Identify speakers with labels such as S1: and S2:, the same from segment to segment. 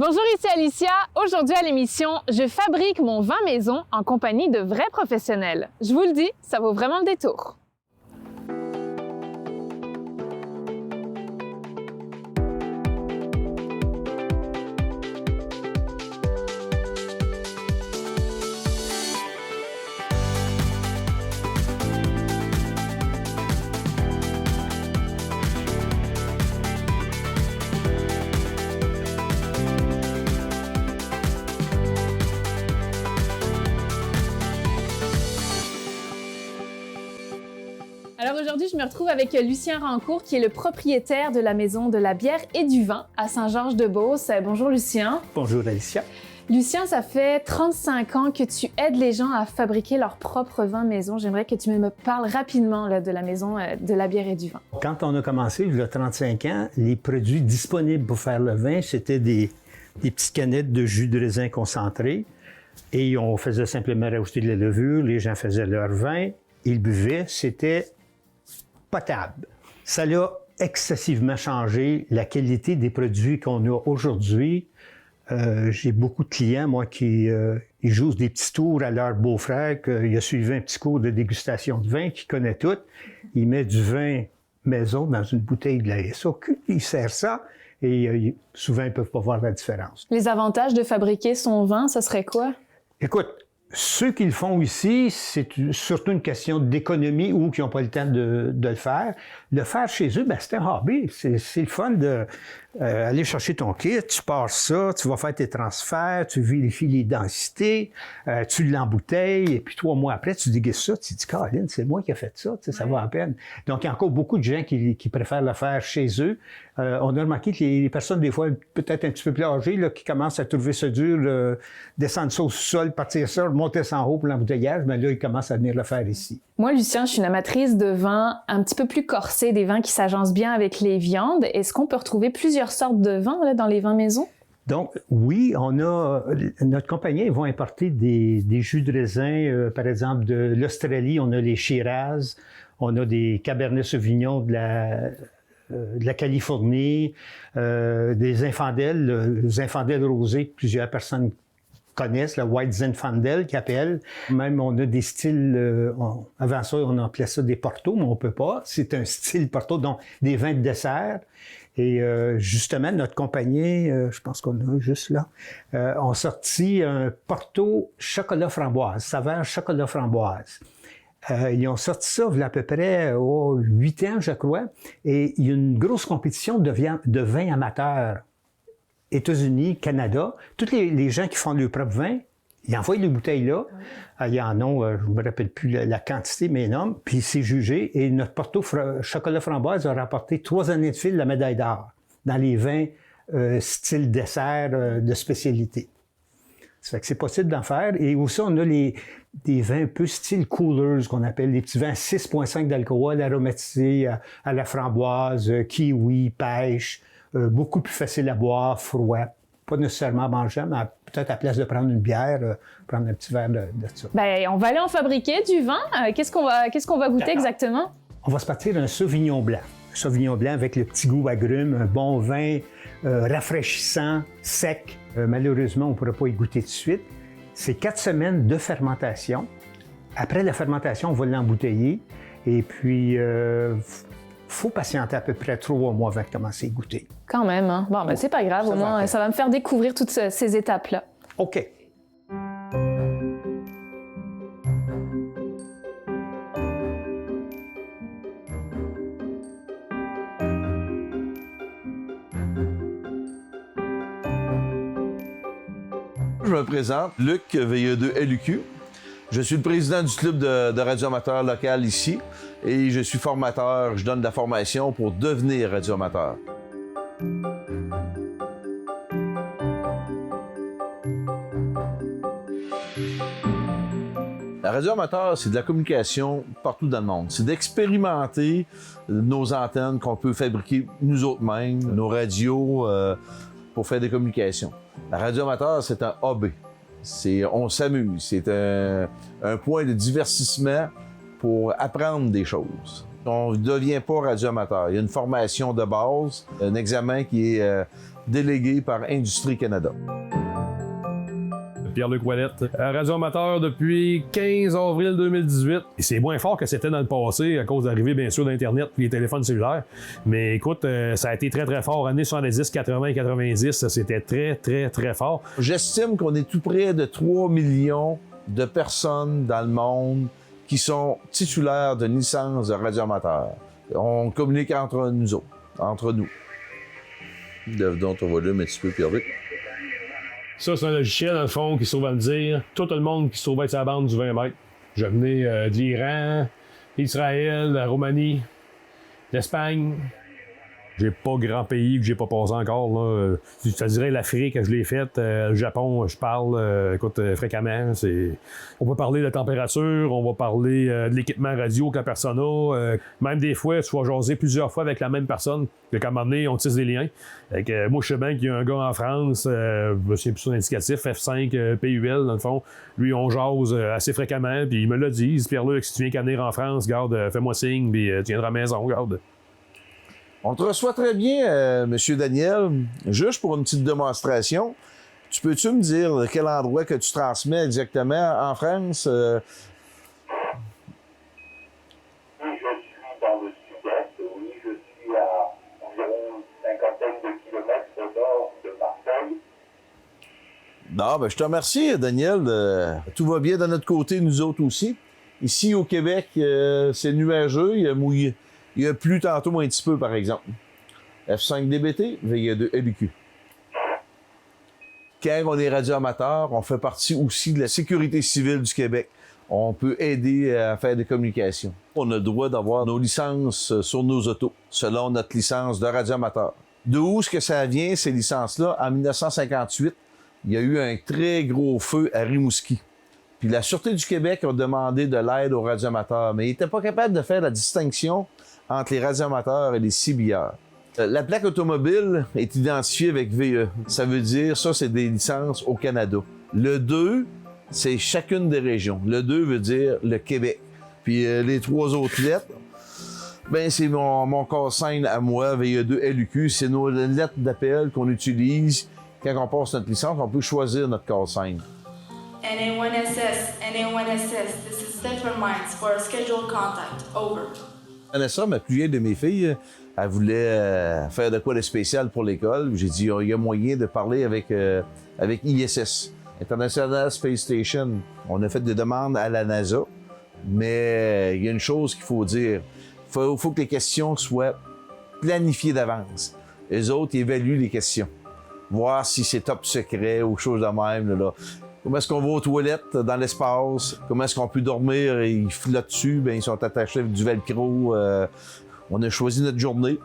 S1: Bonjour, ici Alicia. Aujourd'hui à l'émission, je fabrique mon vin maison en compagnie de vrais professionnels. Je vous le dis, ça vaut vraiment le détour. Alors aujourd'hui, je me retrouve avec Lucien Rancourt, qui est le propriétaire de la maison de la bière et du vin à Saint-Georges-de-Beauce. Bonjour Lucien.
S2: Bonjour Alicia.
S1: Lucien, ça fait 35 ans que tu aides les gens à fabriquer leur propre vin maison. J'aimerais que tu me parles rapidement de la maison de la bière et du vin.
S2: Quand on a commencé, il y a 35 ans, les produits disponibles pour faire le vin, c'était des petites canettes de jus de raisin concentré. Et on faisait simplement rajouter de la levure, les gens faisaient leur vin, ils buvaient, c'était potable. Ça a excessivement changé la qualité des produits qu'on a aujourd'hui. J'ai beaucoup de clients, moi, qui ils jouent des petits tours à leur beau-frère, qui a suivi un petit cours de dégustation de vin, qui connaît tout. Il met du vin maison dans une bouteille de la SAQ, il sert ça, et souvent, ils ne peuvent pas voir la différence.
S1: Les avantages de fabriquer son vin, ça serait quoi? Écoute,
S2: ceux qui le font ici, c'est surtout une question d'économie ou qui n'ont pas le temps de le faire. Le faire chez eux, c'est un hobby. C'est le fun d'aller chercher ton kit, tu pars ça, tu vas faire tes transferts, tu vérifies les densités, tu l'embouteilles, et puis 3 mois après, tu dégustes ça, tu te dis, Caroline, c'est moi qui ai fait ça, ça vaut la peine. Donc, il y a encore beaucoup de gens qui préfèrent le faire chez eux. On a remarqué que les personnes, des fois, peut-être un petit peu plus âgées, là, qui commencent à trouver ça dur, descendre ça au sol, partir ça, monter ça en haut pour l'embouteillage, mais là, ils commencent à venir le faire ici.
S1: Moi, Lucien, je suis une amatrice de vins un petit peu plus corsés, des vins qui s'agencent bien avec les viandes. Est-ce qu'on peut retrouver plusieurs sortes de vins là, dans les vins maison?
S2: Donc, oui, notre compagnie, ils vont importer des jus de raisin, par exemple, de l'Australie, on a les Shiraz, on a des Cabernet Sauvignon de la Californie, des Zinfandel, les Zinfandel rosés que plusieurs personnes connaissent, le White Zinfandel qu'ils appellent. Même on a des styles, avant ça on appelait ça des Porto, mais on peut pas. C'est un style Porto, donc des vins de dessert. Et justement, notre compagnie, je pense qu'on a juste là, ont sorti un Porto chocolat framboise, saveur chocolat framboise. Ils ont sorti ça il y a à peu près 8 ans, je crois, et il y a une grosse compétition de vins amateurs. États-Unis, Canada, tous les gens qui font leur propre vin, ils envoient les bouteilles là. Il y en a, je ne me rappelle plus la quantité, mais énorme, puis c'est jugé. Et notre Porto chocolat framboise a remporté 3 années de fil la médaille d'or dans les vins style dessert de spécialité. Ça fait que c'est possible d'en faire. Et aussi, on a des vins un peu style coolers, qu'on appelle des petits vins 6,5 d'alcool, aromatisés à la framboise, kiwi, pêche, beaucoup plus facile à boire, froid. Pas nécessairement mangeable, mais peut-être à la place de prendre une bière, prendre un petit verre de ça.
S1: Bien, on va aller en fabriquer du vin. Qu'est-ce qu'on va goûter exactement? On
S2: va se partir d'un Sauvignon blanc. Un Sauvignon blanc avec le petit goût agrume, un bon vin rafraîchissant, sec. Malheureusement, on ne pourra pas y goûter tout de suite. C'est 4 semaines de fermentation. Après la fermentation, on va l'embouteiller. Et puis, faut patienter à peu près 3 mois avant de commencer à goûter.
S1: Quand même, hein? Bon, ben c'est pas grave, au moins, ça va me faire découvrir toutes ces étapes-là.
S2: OK.
S3: Je me présente, Luc, VE2 LUQ. Je suis le président du club de radioamateurs local ici et je suis formateur. Je donne de la formation pour devenir radioamateur. La radio amateur, c'est de la communication partout dans le monde. C'est d'expérimenter nos antennes qu'on peut fabriquer nous autres-mêmes, nos radios, pour faire des communications. La radio amateur, c'est un hobby. On s'amuse. C'est un point de divertissement pour apprendre des choses. On ne devient pas radioamateur. Il y a une formation de base, un examen qui est délégué par Industrie Canada.
S4: Pierre-Luc Ouellette, radioamateur depuis 15 avril 2018. Et c'est moins fort que c'était dans le passé à cause de l'arrivée, bien sûr, d'Internet et les téléphones cellulaires. Mais écoute, ça a été très, très fort. Années 70, 80, 90, c'était très, très, très fort.
S3: J'estime qu'on est tout près de 3 millions de personnes dans le monde qui sont titulaires d'une licence de radioamateur. On communique entre nous autres, entre nous. Lève donc ton volume un petit peu, Pierre-Luc.
S4: Ça, c'est un logiciel, dans le fond, qui se trouve à me dire tout le monde qui se trouve être sur la bande du 20 mètres. Je venais d'Iran, d'Israël, de la Roumanie, d'Espagne. J'ai pas grand pays que j'ai pas passé encore. Là. Je te dirais l'Afrique, je l'ai faite. Le Japon, je parle fréquemment. On va parler de la température, on va parler de l'équipement radio que la personne a. Même des fois, tu vas jaser plusieurs fois avec la même personne. Puis à un moment donné, on tisse des liens. Moi, je sais bien qu'il y a un gars en France, je me souviens plus son indicatif, F5 PUL, dans le fond. Lui, on jase assez fréquemment, puis il me l'a dit. Pierre-Luc, si tu viens qu'à venir en France, garde, fais-moi signe, puis tu viendras à la maison, garde.
S3: On te reçoit très bien, Monsieur Daniel. Juste pour une petite démonstration, peux-tu me dire de quel endroit que tu transmets exactement en France?
S5: Oui, je suis dans le sud-est. Oui, je suis à environ une cinquantaine de kilomètres au nord de Marseille.
S3: Non, ben, je te remercie, Daniel. Tout va bien de notre côté, nous autres aussi. Ici, au Québec, c'est nuageux, il y a mouillé. Il y a plu tantôt un petit peu, par exemple. F5DBT, VIA2 LUQ. Quand on est radioamateur, on fait partie aussi de la sécurité civile du Québec. On peut aider à faire des communications. On a le droit d'avoir nos licences sur nos autos, selon notre licence de radioamateur. D'où est-ce que ça vient, ces licences-là? En 1958, il y a eu un très gros feu à Rimouski. Puis la Sûreté du Québec a demandé de l'aide aux radioamateurs, mais ils n'étaient pas capables de faire la distinction entre les radioamateurs et les CBR. La plaque automobile est identifiée avec VE. Ça veut dire, ça, c'est des licences au Canada. Le 2, c'est chacune des régions. Le 2 veut dire le Québec. Puis les 3 autres lettres, ben c'est mon call sign à moi, VE2 LUQ. C'est nos lettres d'appel qu'on utilise quand on passe notre licence. On peut choisir notre call sign.
S6: NA1SS, NA1SS, this is Stephen Mines for a scheduled contact. Over.
S3: Vanessa, ma plus vieille de mes filles, elle voulait faire de quoi de spécial pour l'école. J'ai dit, il y a moyen de parler avec ISS, International Space Station. On a fait des demandes à la NASA, mais il y a une chose qu'il faut dire. Il faut que les questions soient planifiées d'avance. Les autres, ils évaluent les questions. Voir si c'est top secret ou chose de même. Là. Comment est-ce qu'on va aux toilettes dans l'espace? Comment est-ce qu'on peut dormir? Ils flottent dessus, bien, ils sont attachés avec du velcro. On a choisi notre journée.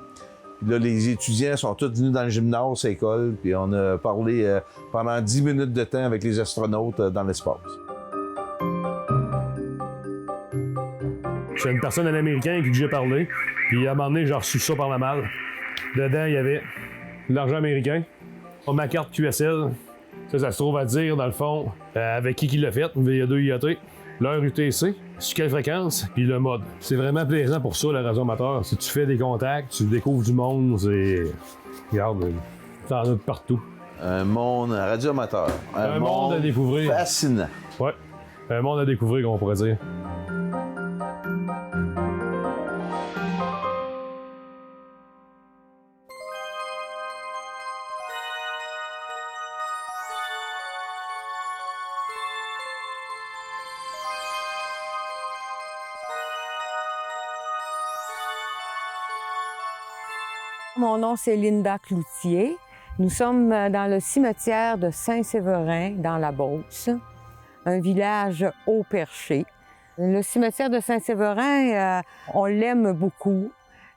S3: Puis là, les étudiants sont tous venus dans le gymnase à l'école, puis on a parlé pendant 10 minutes de temps avec les astronautes dans l'espace.
S4: C'est une personne, un Américain avec qui j'ai parlé, puis à un moment donné, j'ai reçu ça par la malle. Dedans, il y avait de l'argent américain, ma carte QSL. Ça se trouve à dire, dans le fond, avec qui l'a fait, VIA2 IAT, l'heure UTC, sur quelle fréquence, puis le mode. C'est vraiment plaisant pour ça, le radioamateur. Si tu fais des contacts, tu découvres du monde, c'est... Regarde, t'en as de partout.
S3: Un monde radioamateur.
S4: Un monde à découvrir.
S3: Fascinant.
S4: Ouais, un monde à découvrir, on pourrait dire.
S7: Mon nom, c'est Linda Cloutier. Nous sommes dans le cimetière de Saint-Séverin, dans la Beauce, un village haut perché. Le cimetière de Saint-Séverin, on l'aime beaucoup.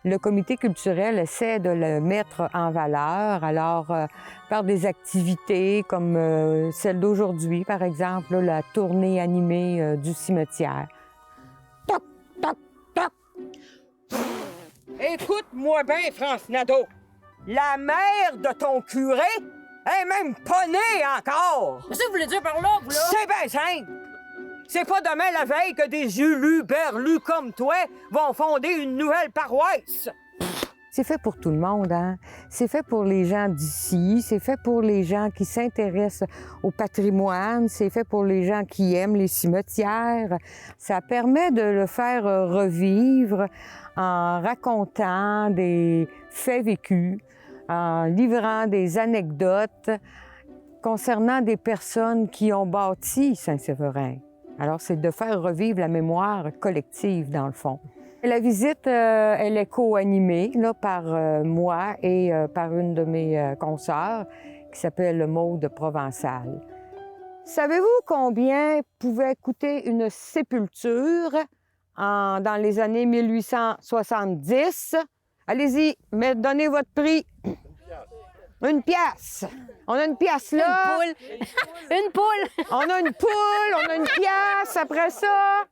S7: Le comité culturel essaie de le mettre en valeur, alors par des activités comme celle d'aujourd'hui, par exemple, la tournée animée du cimetière. Toc, toc, toc!
S8: Écoute-moi bien, France Nadeau. La mère de ton curé est même pas née encore.
S9: Qu'est-ce que vous voulez dire par là, vous là?
S8: C'est bien simple. C'est pas demain la veille que des uluberlus comme toi vont fonder une nouvelle paroisse.
S7: C'est fait pour tout le monde, hein? C'est fait pour les gens d'ici, c'est fait pour les gens qui s'intéressent au patrimoine, c'est fait pour les gens qui aiment les cimetières. Ça permet de le faire revivre en racontant des faits vécus, en livrant des anecdotes concernant des personnes qui ont bâti Saint-Séverin. Alors, c'est de faire revivre la mémoire collective, dans le fond. La visite, elle est co-animée là, par moi et par une de mes consoeurs qui s'appelle Maude Provençal. Savez-vous combien pouvait coûter une sépulture dans les années 1870? Allez-y, donnez votre prix. Une pièce. On a une pièce là.
S9: Une poule. Une poule.
S7: On a une poule, on a une pièce. Après ça,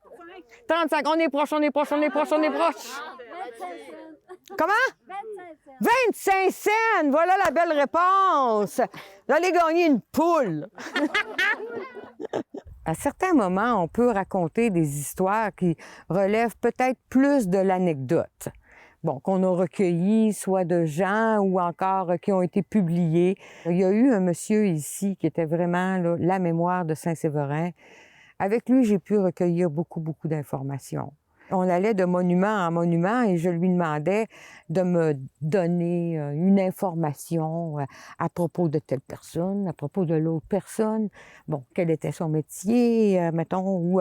S7: 35. On est proche, on est proche, on est proche, on est proche. Comment? 25 cents. Voilà la belle réponse. Vous allez gagner une poule. À certains moments, on peut raconter des histoires qui relèvent peut-être plus de l'anecdote. Bon, qu'on a recueilli, soit de gens ou encore qui ont été publiés. Il y a eu un monsieur ici qui était vraiment là, la mémoire de Saint-Séverin. Avec lui, j'ai pu recueillir beaucoup d'informations. On allait de monument en monument et je lui demandais de me donner une information à propos de telle personne, à propos de l'autre personne. Bon, quel était son métier, mettons, ou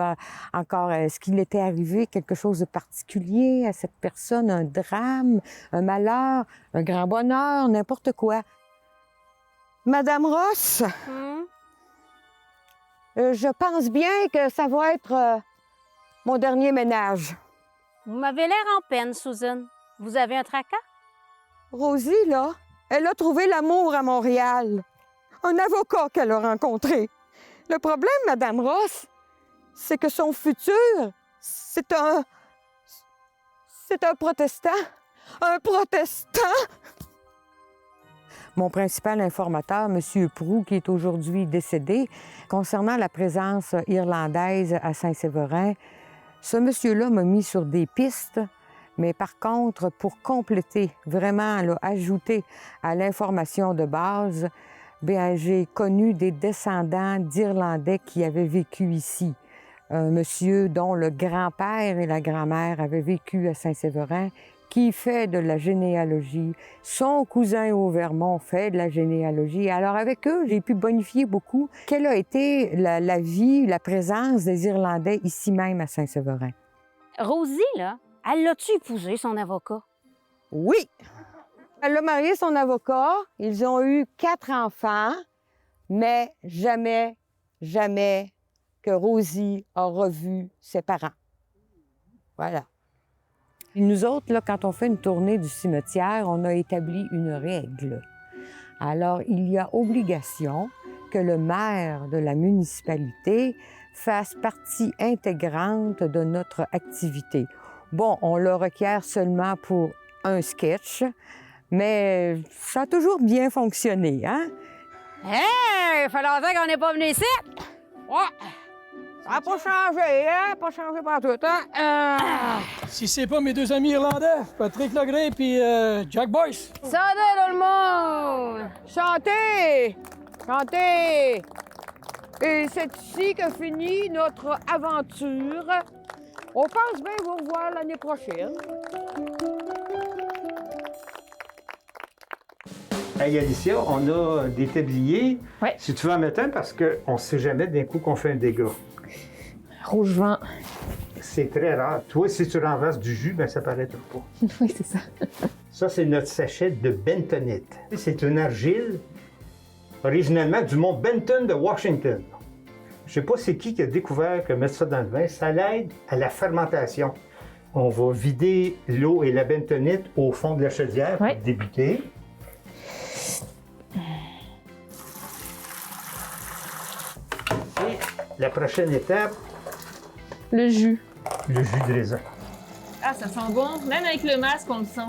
S7: encore, est-ce qu'il était arrivé quelque chose de particulier à cette personne, un drame, un malheur, un grand bonheur, n'importe quoi. Madame Ross, je pense bien que ça va être mon dernier ménage.
S9: Vous m'avez l'air en peine, Susan. Vous avez un tracas?
S7: Rosie, là, elle a trouvé l'amour à Montréal. Un avocat qu'elle a rencontré. Le problème, Madame Ross, c'est que son futur, c'est un protestant. Un protestant! Mon principal informateur, M. Proulx, qui est aujourd'hui décédé, concernant la présence irlandaise à Saint-Séverin, ce monsieur-là m'a mis sur des pistes, mais par contre, pour compléter, vraiment là, ajouter à l'information de base, bien, j'ai connu des descendants d'Irlandais qui avaient vécu ici. Un monsieur dont le grand-père et la grand-mère avaient vécu à Saint-Séverin, qui fait de la généalogie. Son cousin au Vermont fait de la généalogie. Alors, avec eux, j'ai pu bonifier beaucoup quelle a été la vie, la présence des Irlandais ici même à Saint-Séverin.
S9: Rosie, là, elle l'a-tu épousé, son avocat?
S7: Oui! Elle a marié son avocat. Ils ont eu 4 enfants, mais jamais que Rosie a revu ses parents. Voilà. Et nous autres, là, quand on fait une tournée du cimetière, on a établi une règle. Alors, il y a obligation que le maire de la municipalité fasse partie intégrante de notre activité. Bon, on le requiert seulement pour un sketch, mais ça a toujours bien fonctionné, hein?
S9: Hey! Il fait longtemps qu'on n'est pas venu ici!
S7: Ouais! Ça n'a pas changé, hein? Pas changé partout, hein?
S10: Si c'est pas mes 2 amis irlandais, Patrick Legré et Jack Boyce.
S7: Santé, tout le monde! Santé! Santé! Et c'est ici que finit notre aventure. On pense bien vous revoir l'année prochaine.
S2: Hey Alicia, on a des tabliers.
S1: Ouais.
S2: Si tu veux en mettre un, parce qu'on ne sait jamais d'un coup qu'on fait un dégât.
S1: Rouge vent.
S2: C'est très rare. Toi, si tu renverses du jus, ben ça paraîtra pas.
S1: Oui, c'est ça.
S2: Ça, c'est notre sachet de bentonite. C'est une argile originalement du mont Benton de Washington. Je ne sais pas c'est qui a découvert que mettre ça dans le vin, ça l'aide à la fermentation. On va vider l'eau et la bentonite au fond de la chaudière pour débuter. Et la prochaine étape,
S1: le jus.
S2: Le jus de raisin.
S1: Ah, ça sent bon. Même avec le masque, on le sent.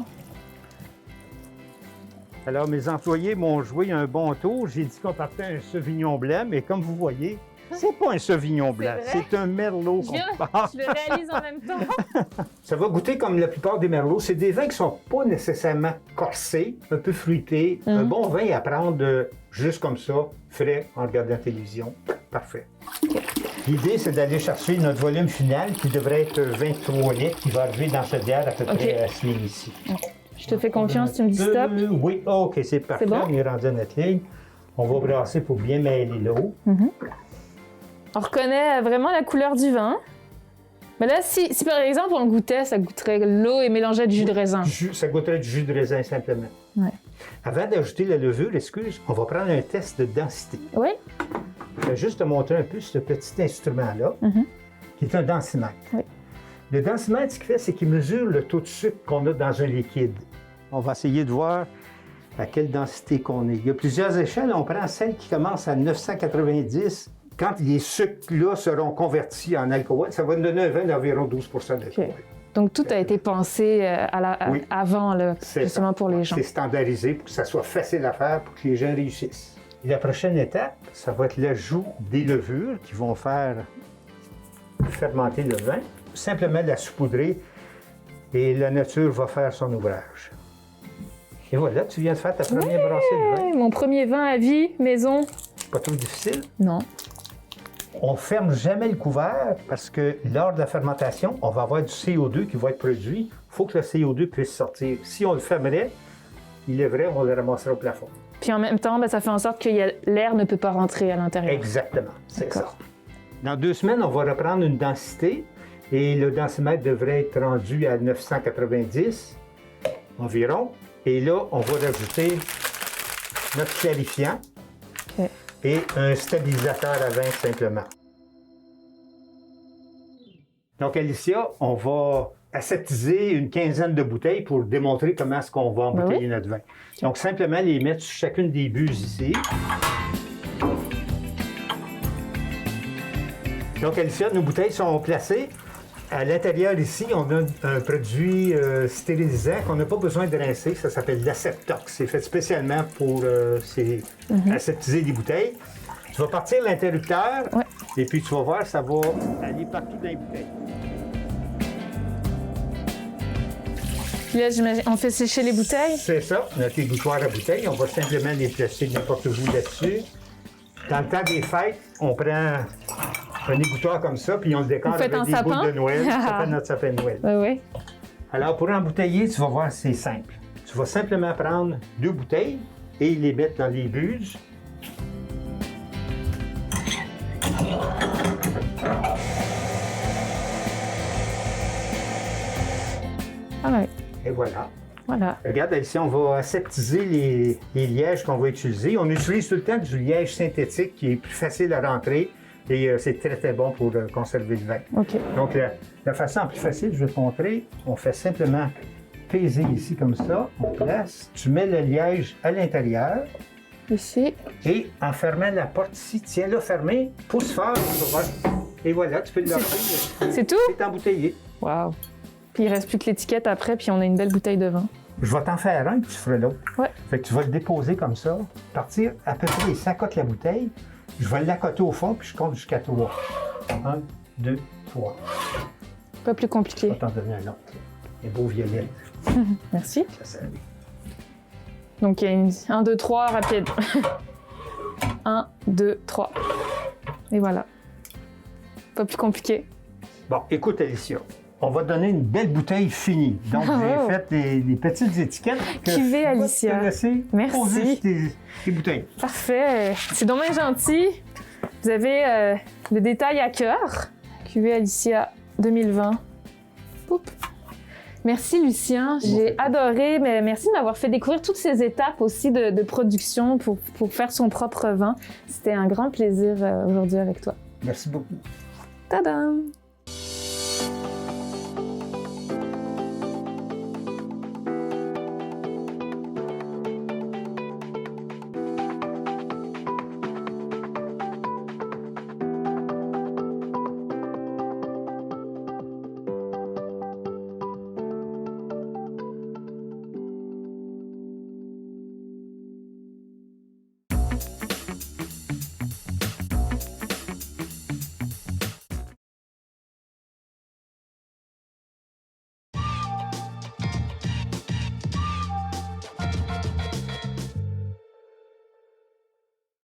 S2: Alors, mes employés m'ont joué un bon tour. J'ai dit qu'on partait un Sauvignon blanc, mais comme vous voyez, C'est pas un Sauvignon blanc,
S1: vrai?
S2: c'est un Merlot.
S1: Je le réalise en même temps.
S2: Ça va goûter comme la plupart des Merlots. C'est des vins qui sont pas nécessairement corsés, un peu fruités. Un bon vin à prendre juste comme ça, frais, en regardant la télévision. Parfait. L'idée, c'est d'aller chercher notre volume final qui devrait être 23 litres, qui va arriver dans cette bière à peu près à ce ligne ici.
S1: Je te fais confiance, tu me dis stop.
S2: Oui, OK, c'est parfait.
S1: Bon?
S2: On est rendu à notre ligne. On va brasser pour bien mêler l'eau.
S1: On reconnaît vraiment la couleur du vin. Mais là, si par exemple on le goûtait, ça goûterait l'eau et mélangeait du jus de raisin.
S2: Ça goûterait du jus de raisin simplement.
S1: Ouais.
S2: Avant d'ajouter la levure, on va prendre un test de densité.
S1: Oui.
S2: Je vais juste te montrer un peu ce petit instrument-là, qui est un densimètre.
S1: Oui.
S2: Le densimètre, ce qu'il fait, c'est qu'il mesure le taux de sucre qu'on a dans un liquide. On va essayer de voir à quelle densité qu'on est. Il y a plusieurs échelles. On prend celle qui commence à 990. Quand les sucres-là seront convertis en alcool, ça va nous donner un vin d'environ 12 d'alcool.
S1: Okay. Donc, tout a été pensé avant, là, justement pour les gens.
S2: C'est standardisé pour que ça soit facile à faire pour que les gens réussissent. Et la prochaine étape, ça va être l'ajout des levures qui vont faire fermenter le vin. Simplement la saupoudrer et la nature va faire son ouvrage. Et voilà, tu viens de faire ta première brassée de vin.
S1: Mon premier vin à vie, maison.
S2: Pas trop difficile?
S1: Non.
S2: On ferme jamais le couvert parce que lors de la fermentation, on va avoir du CO2 qui va être produit. Il faut que le CO2 puisse sortir. Si on le fermerait, il est vrai, on le ramasserait au plafond.
S1: Puis en même temps, ça fait en sorte que l'air ne peut pas rentrer à l'intérieur.
S2: Exactement, c'est ça. Dans 2 semaines, on va reprendre une densité et le densimètre devrait être rendu à 990 environ. Et là, on va rajouter notre clarifiant et un stabilisateur à vin simplement. Donc, Alicia, on va aseptiser une quinzaine de bouteilles pour démontrer comment est-ce qu'on va embouteiller notre vin. Donc, simplement les mettre sur chacune des buses ici. Donc, Alicia, nos bouteilles sont placées. À l'intérieur ici, on a un produit stérilisant qu'on n'a pas besoin de rincer. Ça s'appelle l'Aseptox. C'est fait spécialement pour aseptiser les bouteilles. Tu vas partir l'interrupteur et puis tu vas voir, ça va aller partout dans les bouteilles.
S1: Puis là, j'imagine, on fait sécher les bouteilles?
S2: C'est ça. Notre égouttoir à bouteilles. On va simplement les placer n'importe où là-dessus. Dans le temps des fêtes, on prend un égouttoir comme ça, puis on le décore avec des boules de Noël. Ça fait notre sapin de Noël.
S1: Oui.
S2: Alors, pour embouteiller, tu vas voir, c'est simple. Tu vas simplement prendre 2 bouteilles et les mettre dans les buses. Et voilà. Regarde, ici, on va aseptiser les lièges qu'on va utiliser. On utilise tout le temps du liège synthétique qui est plus facile à rentrer et c'est très, très bon pour conserver le vin. Donc, la façon la plus facile, je vais te montrer, on fait simplement peser ici comme ça, on place, tu mets le liège à l'intérieur.
S1: Ici.
S2: Et en fermant la porte ici, tiens-la fermée, pousse fort, et voilà, tu peux le lancer.
S1: C'est tout?
S2: C'est embouteillé.
S1: Wow. Puis il reste plus que l'étiquette après, puis on a une belle bouteille de vin.
S2: Je vais t'en faire un, puis tu feras l'autre.
S1: Ouais.
S2: Fait que tu vas le déposer comme ça, partir à peu près, ça cote la bouteille. Je vais l'accoter au fond, puis je compte jusqu'à 3. 1, 2, 3.
S1: Pas plus compliqué.
S2: Je vais t'en donner un autre. Un beau violet.
S1: Merci.
S2: Ça servi.
S1: Donc il y a une 1, 2, 3, rapide. 1, 2, 3. Et voilà. Pas plus compliqué.
S2: Bon, écoute, Alicia. On va te donner une belle bouteille finie. Donc, j'ai fait des petites étiquettes.
S1: Cuvée, Alicia. Merci.
S2: Poser tes bouteilles.
S1: Parfait. C'est dommage gentil. Vous avez le détail à cœur. Cuvée Alicia 2020. Poup. Merci, Lucien. J'ai adoré. Mais merci de m'avoir fait découvrir toutes ces étapes aussi de production pour faire son propre vin. C'était un grand plaisir aujourd'hui avec toi.
S2: Merci beaucoup.
S1: Tadam!